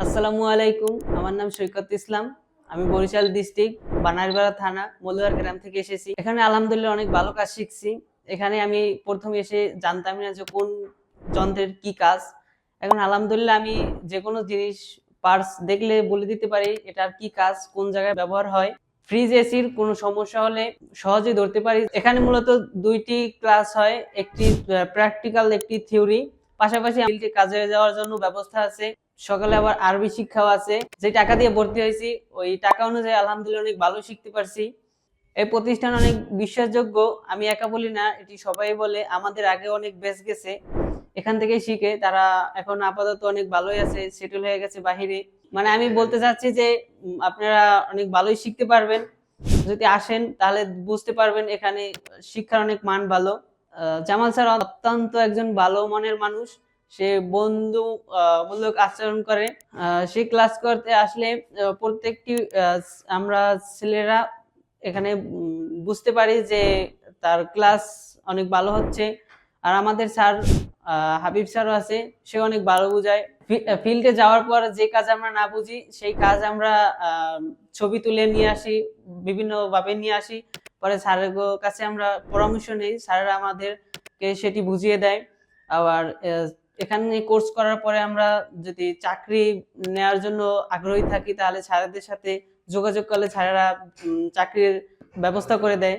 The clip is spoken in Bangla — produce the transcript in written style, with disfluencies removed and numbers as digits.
আসসালামু আলাইকুম। আমার নাম সৈকত ইসলাম। আমি বরিশাল ডিস্ট্রিক্ট বানারীপাড়া থানা মলুয়ার গ্রাম থেকে এসেছি। এখানে আলহামদুলিল্লাহ অনেক ভালো কাজ শিখছি। এখানে আমি প্রথম এসে জানতামই না যে কোন যন্ত্রের কি কাজ। এখন আলহামদুলিল্লাহ আমি যেকোনো জিনিস পার্টস দেখলে বলে দিতে পারি এটার কি কাজ, কোন জায়গায় ব্যবহার হয়। ফ্রিজ এসির কোনো সমস্যা হলে সহজেই ধরতে পারি। এখানে মূলত ২ টি ক্লাস হয়, একটি প্র্যাকটিক্যাল, একটি থিওরি। পাশাপাশি ফিল্ডে কাজে যাওয়ার জন্য ব্যবস্থা আছে। সকালে আবার আরবি শিক্ষাও আছে। যে টাকা দিয়ে ভর্তি হয়েছি ওই টাকা অনুযায়ী আলহামদুলিল্লাহ অনেক ভালো শিখতে পারছি। এই প্রতিষ্ঠান অনেক বিশ্বাসযোগ্য। আমি একা বলি না, এটি সবাই বলে। আমাদের আগে অনেক ব্যাচ গেছে এখান থেকে শিখে, তারা এখন আপাতত অনেক ভালোই আছে, সেটেল হয়ে গেছে বাহিরে। মানে আমি বলতে চাচ্ছি যে আপনারা অনেক ভালোই শিখতে পারবেন। যদি আসেন তাহলে বুঝতে পারবেন এখানে শিক্ষার অনেক মান ভালো। জামাল স্যার অত্যন্ত একজন ভালো মনের মানুষ। সে বন্ধু মূলক আচরণ করে। সে ক্লাস করতে আসলে প্রত্যেকটি আমরা ছেলেরা এখানে বুঝতে পারি যে তার ক্লাস অনেক ভালো হচ্ছে। আর আমাদের স্যার হাবিব স্যারও আছে, সে অনেক ভালো বোঝায়। ফিল্ডে যাওয়ার পর যে কাজ আমরা না বুঝি সেই কাজ আমরা ছবি তুলে নিয়ে আসি, বিভিন্ন ভাবে নিয়ে আসি। পরে স্যারের কাছে আমরা পরামর্শ নেই, স্যারেরা আমাদেরকে সেটি বুঝিয়ে দেয়। আবার এখানে কোর্স করার পরে আমরা যদি চাকরি নেওয়ার জন্য আগ্রহী থাকি তাহলে স্যারেদের সাথে যোগাযোগ করলে স্যারেরা চাকরির ব্যবস্থা করে দেয়।